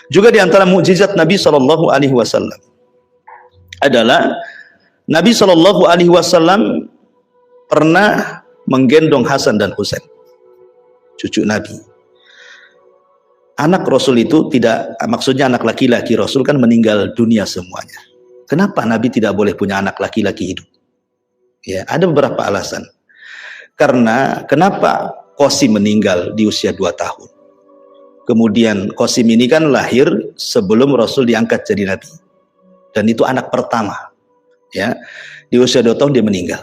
Juga di antara mukjizat Nabi Shallallahu Alaihi Wasallam adalah Nabi Shallallahu Alaihi Wasallam pernah menggendong Hasan dan Husain, cucu Nabi. Anak Rasul itu tidak, maksudnya anak laki-laki Rasul kan meninggal dunia semuanya. Kenapa Nabi tidak boleh punya anak laki-laki hidup? Ya, ada beberapa alasan. Karena kenapa Qasim meninggal di usia 2 tahun? Kemudian Qasim ini kan lahir sebelum Rasul diangkat jadi Nabi. Dan itu anak pertama. Ya, di usia 2 tahun dia meninggal.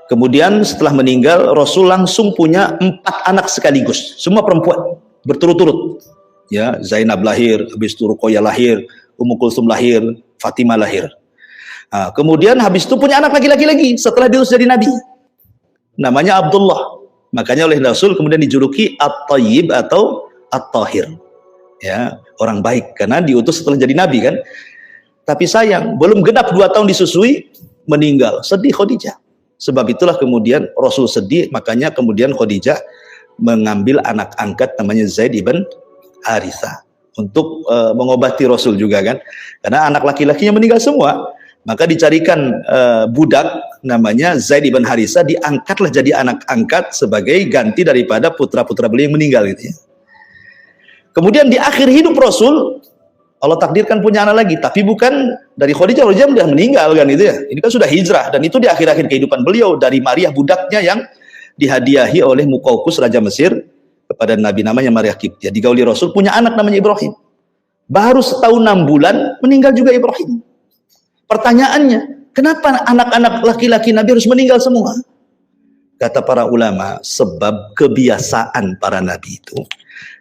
Kemudian setelah meninggal, Rasul langsung punya 4 anak sekaligus, semua perempuan, berturut-turut. Ya, Zainab lahir, habis itu Ruqayyah lahir, Ummu Kulsum lahir, Fatimah lahir. Nah, kemudian habis itu punya anak laki-laki lagi setelah diutus jadi Nabi. Namanya Abdullah. Makanya oleh Rasul kemudian dijuluki At-Tayyib atau At-Tahir. Ya, orang baik karena diutus setelah jadi Nabi kan. Tapi sayang, belum genap 2 tahun disusui, meninggal. Sedih Khadijah. Sebab itulah kemudian Rasul sedih, makanya kemudian Khadijah mengambil anak angkat namanya Zaid ibn Harithah untuk mengobati Rasul juga kan. Karena anak laki-lakinya meninggal semua, maka dicarikan budak namanya Zaid ibn Harithah, diangkatlah jadi anak angkat sebagai ganti daripada putra-putra beliau yang meninggal gitu ya. Kemudian di akhir hidup Rasul, Allah takdirkan punya anak lagi, tapi bukan dari Khadijah. Khadijah sudah meninggal kan itu ya. Ini kan sudah hijrah dan itu di akhir-akhir kehidupan beliau dari Maria budaknya yang dihadiahi oleh Muqawqis Raja Mesir kepada Nabi namanya Maria Qibtiyah. Digauli Rasul punya anak namanya Ibrahim. Baru setahun 6 bulan meninggal juga Ibrahim. Pertanyaannya, kenapa anak-anak laki-laki Nabi harus meninggal semua? Kata para ulama, sebab kebiasaan para Nabi itu,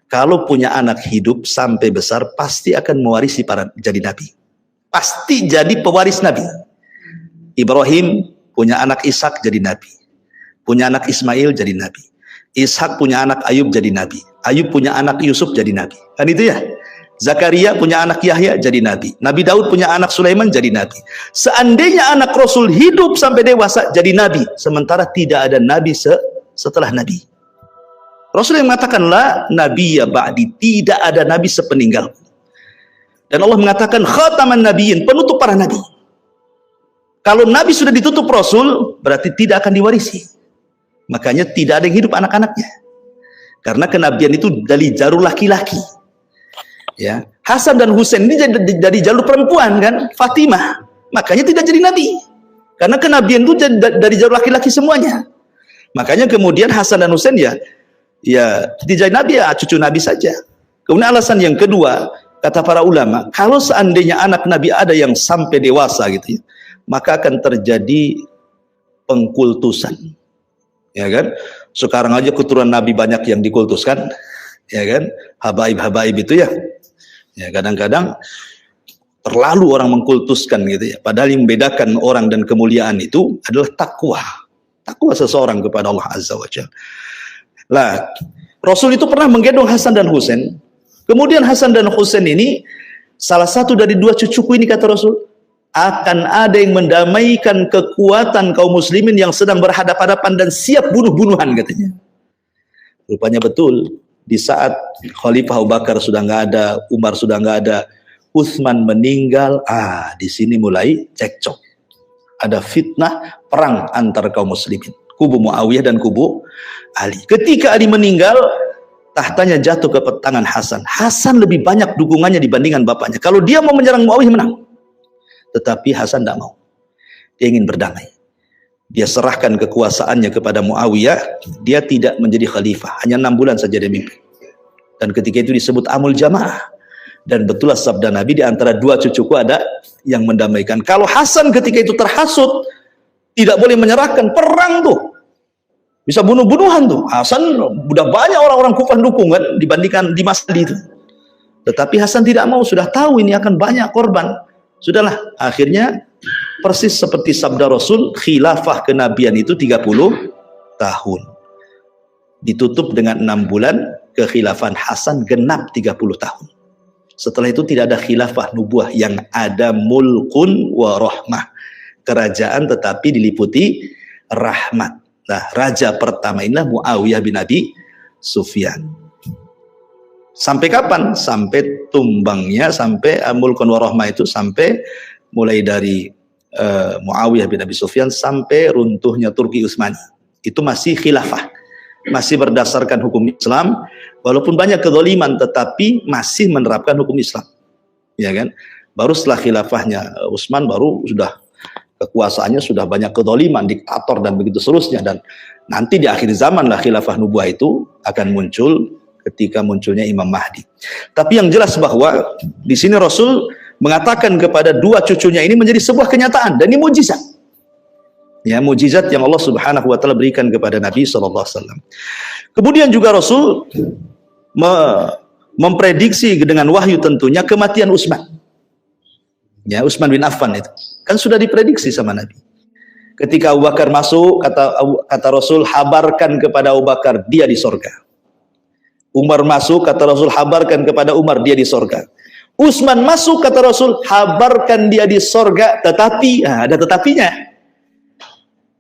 kalau punya anak hidup sampai besar pasti akan mewarisi para jadi nabi. Pasti jadi pewaris nabi. Ibrahim punya anak Ishak jadi nabi. Punya anak Ismail jadi nabi. Ishak punya anak Ayub jadi nabi. Ayub punya anak Yusuf jadi nabi. Kan itu ya. Zakaria punya anak Yahya jadi nabi. Nabi Daud punya anak Sulaiman jadi nabi. Seandainya anak Rasul hidup sampai dewasa jadi nabi, sementara tidak ada nabi setelah nabi. Rasul yang mengatakan la nabiyya ba'di, tidak ada nabi sepeninggal. Dan Allah mengatakan khataman nabiyyin, penutup para nabi. Kalau nabi sudah ditutup Rasul, berarti tidak akan diwarisi. Makanya tidak ada yang hidup anak-anaknya. Karena kenabian itu dari jalur laki-laki. Ya, Hasan dan Husain ini dari jalur perempuan kan, Fatimah. Makanya tidak jadi nabi. Karena kenabian itu dari jalur laki-laki semuanya. Makanya kemudian Hasan dan Husain ya tidak jadi nabi, ya cucu nabi saja. Kemudian alasan yang kedua, kata para ulama, kalau seandainya anak nabi ada yang sampai dewasa gitu ya, maka akan terjadi pengkultusan. Ya kan? Sekarang aja keturunan nabi banyak yang dikultuskan, ya kan? Habaib-habaib itu ya. Ya kadang-kadang terlalu orang mengkultuskan gitu ya. Padahal yang membedakan orang dan kemuliaan itu adalah takwa. Takwa seseorang kepada Allah Azza wa Jalla. Lah, Rasul itu pernah menggendong Hasan dan Husain. Kemudian Hasan dan Husain ini salah satu dari 2 cucuku ini, kata Rasul, akan ada yang mendamaikan kekuatan kaum muslimin yang sedang berhadapan-hadapan dan siap bunuh-bunuhan katanya. Rupanya betul. Di saat Khalifah Abu Bakar sudah nggak ada, Umar sudah nggak ada, Utsman meninggal, di sini mulai cekcok. Ada fitnah perang antar kaum muslimin. Kubu Muawiyah dan kubu Ali. Ketika Ali meninggal, tahtanya jatuh ke tangan Hasan. Hasan lebih banyak dukungannya dibandingkan bapaknya. Kalau dia mau menyerang Muawiyah menang. Tetapi Hasan tidak mau. Dia ingin berdamai. Dia serahkan kekuasaannya kepada Muawiyah. Dia tidak menjadi khalifah. Hanya 6 bulan saja dia mimpin. Dan ketika itu disebut Amul Jamaah. Dan betullah sabda Nabi, di antara 2 cucuku ada yang mendamaikan. Kalau Hasan ketika itu terhasut, tidak boleh menyerahkan, perang tuh. Bisa bunuh-bunuhan tuh. Hasan udah banyak orang-orang Kufah dukung kan dibandingkan di masa itu. Tetapi Hasan tidak mau, sudah tahu ini akan banyak korban. Sudahlah, akhirnya persis seperti sabda Rasul, khilafah kenabian itu 30 tahun. Ditutup dengan 6 bulan, kekhilafan Hasan genap 30 tahun. Setelah itu tidak ada khilafah nubuah, yang ada mulkun wa rahmah. Kerajaan tetapi diliputi rahmat. Nah, raja pertama inilah Muawiyah bin Abi Sufyan. Sampai kapan? Sampai tumbangnya, sampai Mulkun Warahmah itu, sampai mulai dari Muawiyah bin Abi Sufyan sampai runtuhnya Turki Utsmani. Itu masih khilafah, masih berdasarkan hukum Islam, walaupun banyak kezaliman tetapi masih menerapkan hukum Islam, ya kan? Baru setelah khilafahnya Utsman baru sudah kekuasaannya sudah banyak kezaliman, diktator dan begitu seterusnya, dan nanti di akhir zaman lah khilafah nubuah itu akan muncul ketika munculnya Imam Mahdi. Tapi yang jelas bahwa di sini Rasul mengatakan kepada dua cucunya ini menjadi sebuah kenyataan, dan ini mujizat. Ya, mujizat yang Allah Subhanahu wa taala berikan kepada Nabi sallallahu alaihi wasallam. Kemudian juga Rasul memprediksi dengan wahyu tentunya kematian Utsman. Ya, Utsman bin Affan itu kan sudah diprediksi sama Nabi. Ketika Abu Bakar masuk, kata Rasul, habarkan kepada Abu Bakar, dia di sorga. Umar masuk, kata Rasul, habarkan kepada Umar, dia di sorga. Utsman masuk, kata Rasul, habarkan dia di sorga, tetapi ada tetapinya.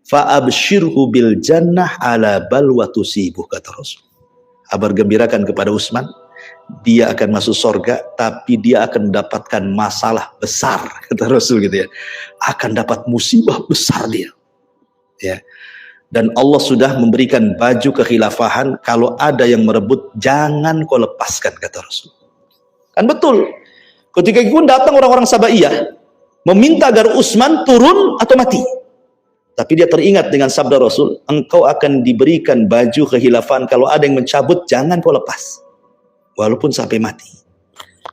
Fa'abshirhu bil jannah ala balwa tusibuh, kata Rasul. Kabar gembirakan kepada Utsman, dia akan masuk sorga, tapi dia akan mendapatkan masalah besar, kata Rasul gitu ya. Akan dapat musibah besar dia. Ya. Dan Allah sudah memberikan baju kekhilafahan, kalau ada yang merebut, jangan kau lepaskan, kata Rasul. Kan betul. Ketika itu datang orang-orang Sabaiyah, meminta agar Utsman turun atau mati. Tapi dia teringat dengan sabda Rasul, engkau akan diberikan baju kekhilafan, kalau ada yang mencabut, jangan kau lepas. Walaupun sampai mati.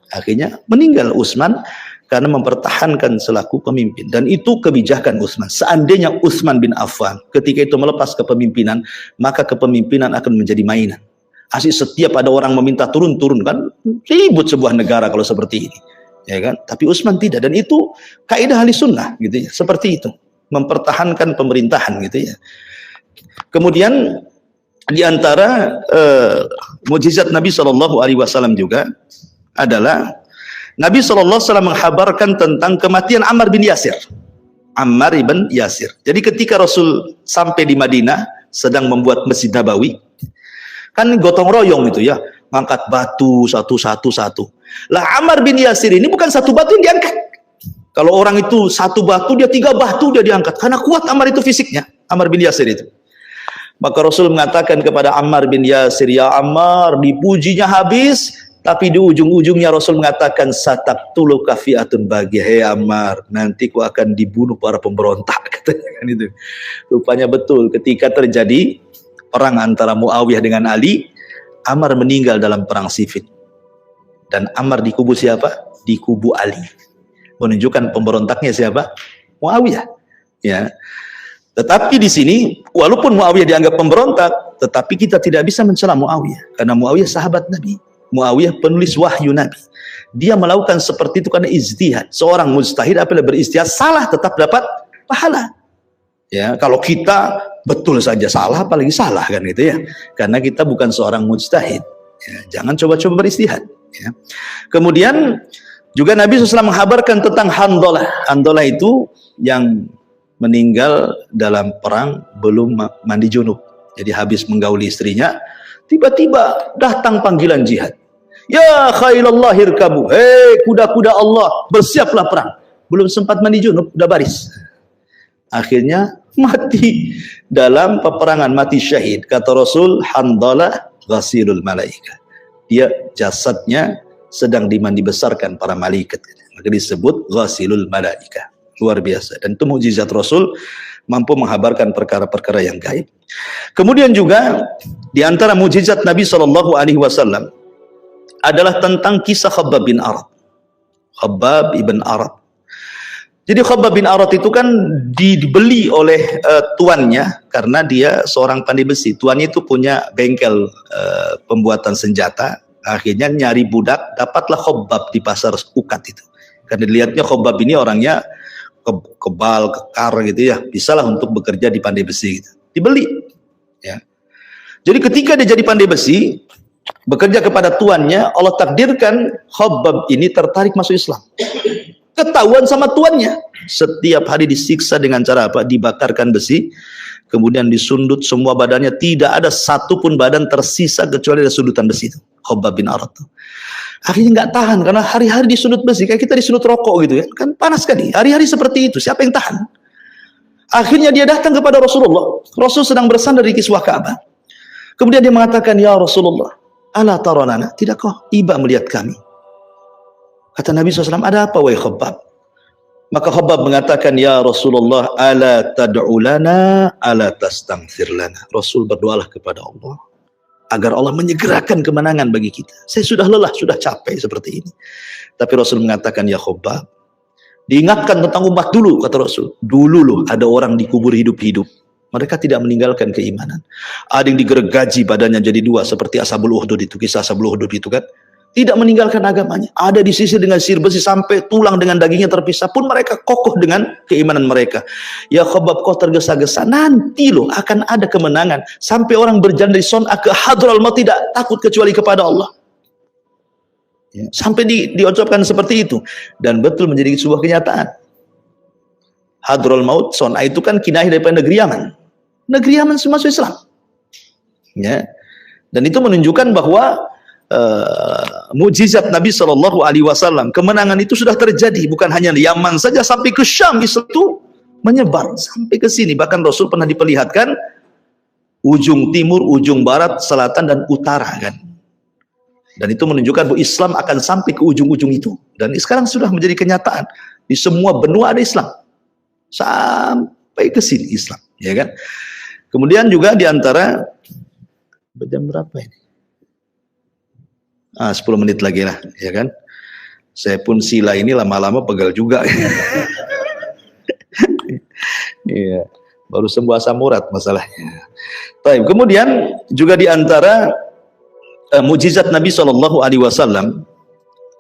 Akhirnya meninggal Utsman karena mempertahankan selaku pemimpin. Dan itu kebijakan Utsman. Seandainya Utsman bin Affan ketika itu melepas kepemimpinan, maka kepemimpinan akan menjadi mainan. Asik setiap ada orang meminta turun-turun, kan ribut sebuah negara kalau seperti ini. Ya kan? Tapi Utsman tidak, dan itu kaidah ahli sunnah gitu ya. Seperti itu. Mempertahankan pemerintahan gitu ya. Kemudian di antara mukjizat Nabi SAW juga adalah Nabi SAW menghabarkan tentang kematian Ammar bin Yasir. Ammar bin Yasir. Jadi ketika Rasul sampai di Madinah sedang membuat Masjid Nabawi, kan gotong royong itu ya, ngangkat batu satu. Lah Ammar bin Yasir ini bukan satu batu yang diangkat. Kalau orang itu satu batu, dia 3 batu dia diangkat. Karena kuat Ammar itu fisiknya, Ammar bin Yasir itu. Maka Rasul mengatakan kepada Ammar bin Yasir, ya Ammar, dipujinya habis, tapi di ujung-ujungnya Rasul mengatakan, sataqtulu kafiatun bagi, hei Ammar, nanti ku akan dibunuh para pemberontak, katanya kan itu. Rupanya betul, ketika terjadi perang antara Muawiyah dengan Ali, Ammar meninggal dalam perang Siffin. Dan Ammar di kubu siapa? Di kubu Ali. Menunjukkan pemberontaknya siapa? Muawiyah. Ya. Tetapi di sini, walaupun Muawiyah dianggap pemberontak, tetapi kita tidak bisa mencela Muawiyah, karena Muawiyah sahabat Nabi. Muawiyah penulis wahyu Nabi. Dia melakukan seperti itu karena ijtihad. Seorang mujtahid apabila berijtihad salah tetap dapat pahala. Ya, kalau kita betul saja salah, apalagi salah kan gitu ya. Karena kita bukan seorang mujtahid. Ya, jangan coba-coba berijtihad. Ya. Kemudian juga Nabi SAW menghabarkan tentang Handalah. Handalah itu yang meninggal dalam perang belum mandi junub. Jadi habis menggauli istrinya, tiba-tiba datang panggilan jihad. Ya khailallah irkabu, hei kuda-kuda Allah, bersiaplah perang. Belum sempat mandi junub, udah baris. Akhirnya mati dalam peperangan, mati syahid. Kata Rasul, Handalah ghasilul malaika. Dia jasadnya sedang dimandi besarkan para malaikat. Maka disebut ghasilul malaika. Luar biasa. Dan itu mukjizat Rasul, mampu menghabarkan perkara-perkara yang gaib. Kemudian juga di antara mukjizat Nabi SAW adalah tentang kisah Khabbab bin Arat. Khabbab ibn Arat. Jadi Khabbab bin Arat itu kan dibeli oleh tuannya karena dia seorang pandai besi. Tuannya itu punya bengkel pembuatan senjata. Akhirnya nyari budak, dapatlah Khabbab di pasar Ukat itu. Karena dilihatnya Khabbab ini orangnya kebal, kekar gitu ya, bisalah untuk bekerja di pandai besi gitu. Dibeli ya. Jadi ketika dia jadi pandai besi, bekerja kepada tuannya, Allah takdirkan Khabbab ini tertarik masuk Islam. Ketahuan sama tuannya, setiap hari disiksa dengan cara apa? Dibakarkan besi, kemudian disundut semua badannya, tidak ada satupun badan tersisa kecuali ada sundutan besi itu. Khabbab bin Arat. Akhirnya nggak tahan karena hari-hari disundut besi, kayak kita disundut rokok gitu ya, kan panas sekali. Hari-hari seperti itu, siapa yang tahan? Akhirnya dia datang kepada Rasulullah. Rasul sedang bersandar di kiswah Ka'bah. Kemudian dia mengatakan, ya Rasulullah, ala taranana, tidak kau iba melihat kami? Kata Nabi SAW, ada apa wahai Khabbab? Maka Khabbab mengatakan, ya Rasulullah, ala tad'u lana, ala tastaghfir lana. Rasul berdoalah kepada Allah agar Allah menyegerakan kemenangan bagi kita. Saya sudah lelah, sudah capek seperti ini. Tapi Rasul mengatakan, ya Khabbab, diingatkan tentang umat dulu, kata Rasul. Dulu loh ada orang dikubur hidup-hidup. Mereka tidak meninggalkan keimanan. Ada yang digergaji badannya jadi dua seperti Ashabul Ukhdud itu, kisah Ashabul Ukhdud itu kan. Tidak meninggalkan agamanya. Ada disisir dengan sihir besi sampai tulang dengan dagingnya terpisah pun mereka kokoh dengan keimanan mereka. Ya Khabbab, kau tergesa-gesa, nanti loh akan ada kemenangan. Sampai orang berjalan dari Son'a ke Hadral Maut tidak takut kecuali kepada Allah. Ya, sampai diucapkan seperti itu. Dan betul menjadi sebuah kenyataan. Hadral Maut, Son'a itu kan kinayah daripada negeri Yaman. Negeri Yaman semua masuk Islam. Ya. Dan itu menunjukkan bahwa mukjizat Nabi SAW, kemenangan itu sudah terjadi, bukan hanya di Yaman saja, sampai ke Syam Islam itu menyebar sampai ke sini. Bahkan Rasul pernah diperlihatkan ujung timur, ujung barat, selatan dan utara kan. Dan itu menunjukkan bahwa Islam akan sampai ke ujung-ujung itu. Dan sekarang sudah menjadi kenyataan di semua benua ada Islam sampai ke sini Islam, ya kan. Kemudian juga di antara jam berapa ini? 10 menit lagi lah, ya kan. Saya pun sila ini lama-lama pegal juga. Iya, baru sembuh asam urat masalahnya. Baik, kemudian juga di antara mukjizat Nabi SAW,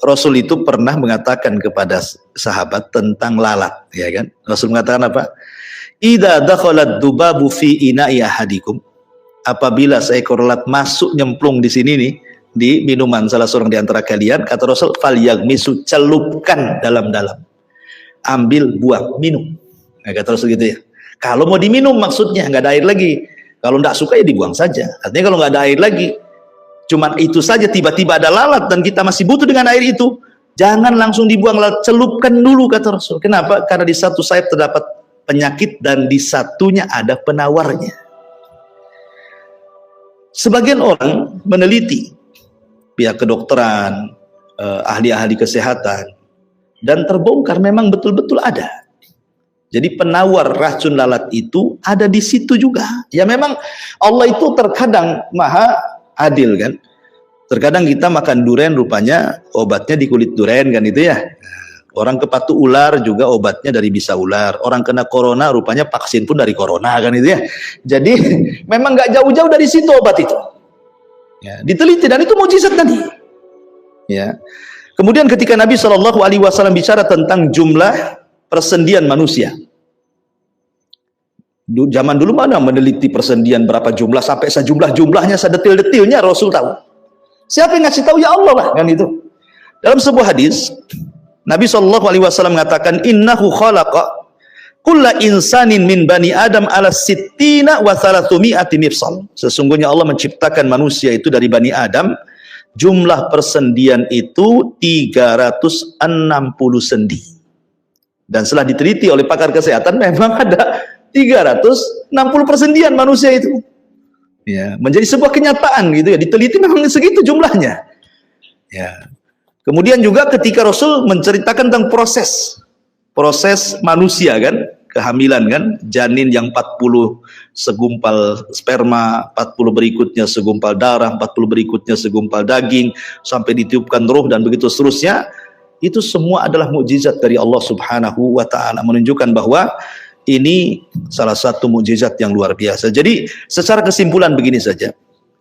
Rasul itu pernah mengatakan kepada sahabat tentang lalat, ya kan. Rasul mengatakan apa? Idza dakhalat dubabu fi ina'i ahadikum, apabila seekor lalat masuk nyemplung di sini nih, di minuman salah seorang di antara kalian, kata Rasul, falyagmisu, celupkan dalam-dalam, ambil, buang, minum. Nah, kata Rasul gitu ya. Kalau mau diminum maksudnya nggak ada air lagi. Kalau nggak suka ya dibuang saja. Artinya kalau nggak ada air lagi, cuman itu saja, tiba-tiba ada lalat dan kita masih butuh dengan air itu, jangan langsung dibuang, celupkan dulu, kata Rasul. Kenapa? Karena di satu sayap terdapat penyakit dan di satunya ada penawarnya. Sebagian orang meneliti, pihak kedokteran, ahli-ahli kesehatan, dan terbongkar memang betul-betul ada. Jadi penawar racun lalat itu ada di situ juga. Ya memang Allah itu terkadang maha adil kan. Terkadang kita makan durian rupanya obatnya di kulit durian kan itu ya. Orang kepatu ular juga obatnya dari bisa ular. Orang kena corona rupanya vaksin pun dari corona kan itu ya. Jadi memang nggak jauh-jauh dari situ obat itu. Ya, diteliti dan itu mukjizat tadi. Ya. Kemudian ketika Nabi SAW bicara tentang jumlah persendian manusia, zaman dulu mana meneliti persendian berapa jumlah sampai sejumlah-jumlahnya, sedetil-detilnya Rasul tahu. Siapa yang ngasih tahu? Ya Allah lah kan itu. Dalam sebuah hadis Nabi SAW mengatakan, innahu khalaqa kulla insanin min bani Adam ala sittina wa thalathumiyati mifsal. Sesungguhnya Allah menciptakan manusia itu dari bani Adam, jumlah persendian itu 360 sendi. Dan setelah diteliti oleh pakar kesehatan memang ada 360 persendian manusia itu. Ya, menjadi sebuah kenyataan gitu ya, diteliti memang segitu jumlahnya. Ya. Kemudian juga ketika Rasul menceritakan tentang proses manusia kan, kehamilan kan, janin yang 40 segumpal sperma, 40 berikutnya segumpal darah, 40 berikutnya segumpal daging, sampai ditiupkan ruh dan begitu seterusnya. Itu semua adalah mukjizat dari Allah Subhanahu wa taala, menunjukkan bahwa ini salah satu mukjizat yang luar biasa. Jadi secara kesimpulan begini saja.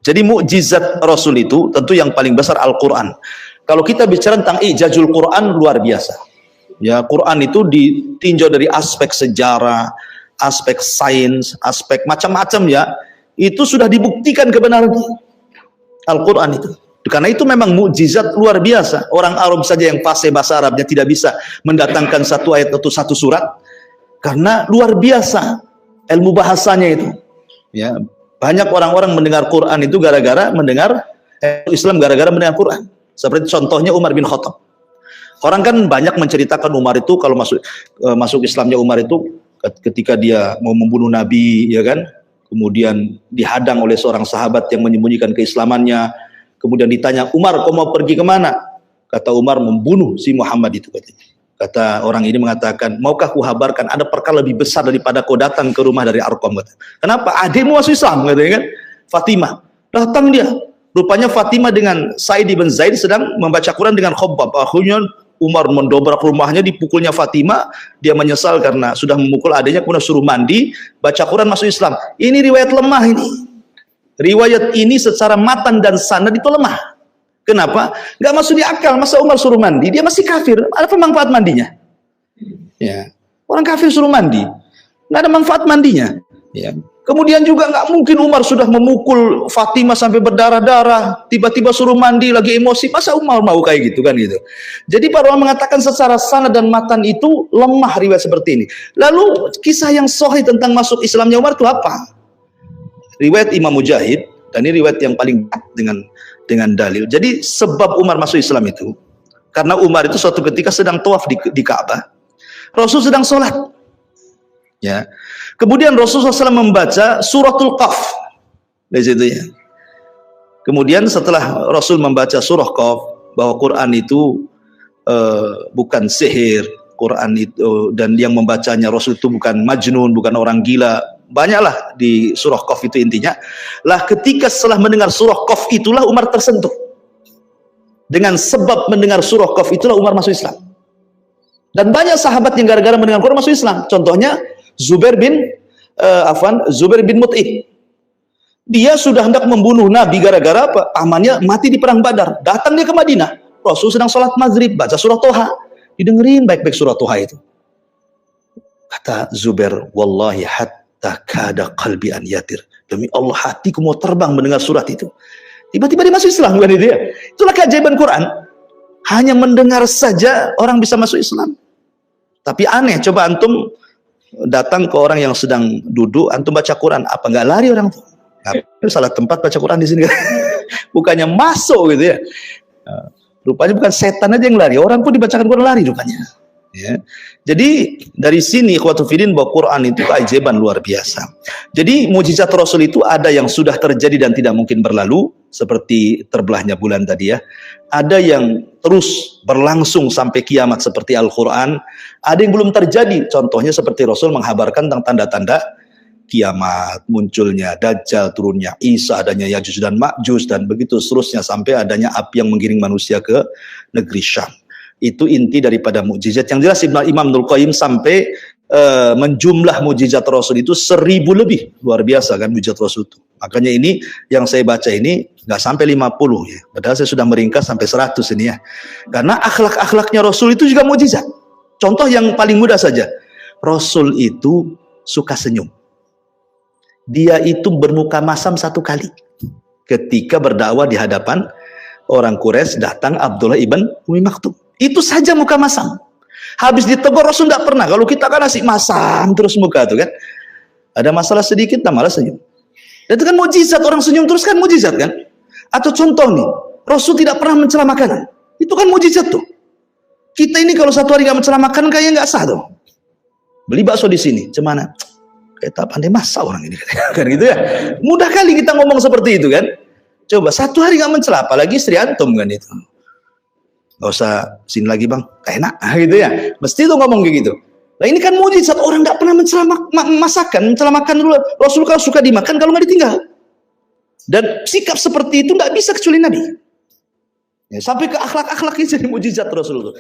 Jadi mukjizat Rasul itu tentu yang paling besar Al-Qur'an. Kalau kita bicara tentang ijazul Quran, luar biasa. Ya, Quran itu ditinjau dari aspek sejarah, aspek sains, aspek macam-macam ya. Itu sudah dibuktikan kebenarannya. Al-Quran itu. Karena itu memang mukjizat luar biasa. Orang Arab saja yang fasih bahasa Arabnya tidak bisa mendatangkan satu ayat atau satu surat. Karena luar biasa ilmu bahasanya itu. Ya, banyak orang-orang mendengar Quran itu gara-gara mendengar Islam gara-gara mendengar Quran. Seperti contohnya Umar bin Khattab. Orang kan banyak menceritakan Umar itu kalau masuk Islamnya Umar itu ketika dia mau membunuh Nabi, ya kan? Kemudian dihadang oleh seorang sahabat yang menyembunyikan keislamannya. Kemudian ditanya, Umar, kau mau pergi kemana? Kata Umar, membunuh si Muhammad itu. Kata orang ini mengatakan, maukah ku habarkan ada perkara lebih besar daripada kau datang ke rumah dari Arqam? Kenapa? Adikmu masuk Islam, katanya kan? Fatimah. Datang dia. Rupanya Fatimah dengan Sa'id bin Zaid sedang membaca Quran dengan Khabbab. Akhirnya Umar mendobrak rumahnya, dipukulnya Fatimah. Dia menyesal karena sudah memukul adiknya, kemudian suruh mandi, baca Quran, masuk Islam. Ini riwayat lemah ini. Riwayat ini secara matan dan sanad itu lemah. Kenapa? Gak masuk di akal. Masa Umar suruh mandi? Dia masih kafir. Apa manfaat mandinya? Ya. Orang kafir suruh mandi. Gak ada manfaat mandinya. Ya. Kemudian juga nggak mungkin Umar sudah memukul Fatimah sampai berdarah-darah, tiba-tiba suruh mandi lagi emosi. Masa Umar mau kayak gitu kan gitu. Jadi para ulama mengatakan secara sanad dan matan itu lemah riwayat seperti ini. Lalu kisah yang sahih tentang masuk Islamnya Umar itu apa? Riwayat Imam Mujahid, dan ini riwayat yang paling dengan dalil. Jadi sebab Umar masuk Islam itu karena Umar itu suatu ketika sedang tawaf di Ka'bah. Rasul sedang sholat. Ya. Kemudian Rasulullah SAW membaca suratul Qaf di situ ya. Kemudian setelah Rasul membaca surah Qaf bahwa Quran itu bukan sihir, Quran itu dan yang membacanya Rasul itu bukan majnun, bukan orang gila. Banyaklah di surah Qaf itu intinya. Lah ketika setelah mendengar surah Qaf itulah Umar tersentuh. Dengan sebab mendengar surah Qaf itulah Umar masuk Islam. Dan banyak sahabat yang gara-gara mendengar Quran masuk Islam. Contohnya Zubair bin Mut'im. Dia sudah hendak membunuh Nabi gara-gara apa? Amannya mati di perang Badar. Datang dia ke Madinah. Rasul sedang sholat maghrib, baca surah Toha. Didengerin baik-baik surah Toha itu. Kata Zubair, wallahi hatta kada qalbi an yatir. Demi Allah hatiku mau terbang mendengar surat itu. Tiba-tiba dia masuk Islam, bukan itu ya? Itulah keajaiban Quran. Hanya mendengar saja orang bisa masuk Islam. Tapi aneh, coba antum datang ke orang yang sedang duduk, antum baca Quran, apa nggak lari orang tuh? Salah tempat baca Quran di sini. Bukannya masuk gitu ya. Rupanya bukan setan aja yang lari, orang pun dibacakan Quran lari rupanya. Ya. Jadi dari sini ikhwatul fillah bahwa Quran itu keajaiban luar biasa. Jadi mukjizat Rasul itu ada yang sudah terjadi dan tidak mungkin berlalu, seperti terbelahnya bulan tadi ya. Ada yang terus berlangsung sampai kiamat seperti Al-Quran. Ada yang belum terjadi, contohnya seperti Rasul menghabarkan tentang tanda-tanda kiamat, munculnya Dajjal, turunnya Isa, adanya Yajuj dan Ma'juj, dan begitu seterusnya sampai adanya api yang menggiring manusia ke negeri Syam. Itu inti daripada mukjizat. Yang jelas Imam Ibnul Qayyim sampai menjumlah mukjizat Rasul itu 1000 lebih. Luar biasa kan mukjizat Rasul itu. Makanya ini yang saya baca ini nggak sampai 50 ya. Padahal saya sudah meringkas sampai 100 ini ya. Karena akhlak-akhlaknya Rasul itu juga mukjizat. Contoh yang paling mudah saja. Rasul itu suka senyum. Dia itu bermuka masam 1 kali. Ketika berdakwah di hadapan orang Quraisy, datang Abdullah ibn Umi Maktum. Itu saja muka masam. Habis ditegur Rasul tidak pernah. Kalau kita kan asik masam terus muka tuh kan. Ada masalah sedikit, nah malah senyum. Dan itu kan mukjizat, orang senyum terus kan mukjizat kan. Atau contoh nih, Rasul tidak pernah mencela makanan. Itu kan mukjizat tuh. Kita ini kalau 1 hari nggak mencela makanan kayaknya nggak sah tuh. Beli bakso di sini, cemana? Kayak tak pandai masak orang ini kan gitu ya. Mudah kali kita ngomong seperti itu kan. Coba 1 hari nggak mencela, apalagi istri antum kan itu. Gak usah sini lagi bang, enak gitu ya. Mesti tuh ngomong kayak gitu. Nah ini kan mujizat, orang nggak pernah mencela masakan, mencela makan dulu. Rasul kalau suka dimakan, kalau nggak ditinggal. Dan sikap seperti itu nggak bisa kecuali Nabi. Ya, sampai ke akhlak-akhlaknya jadi mujizat Rasul.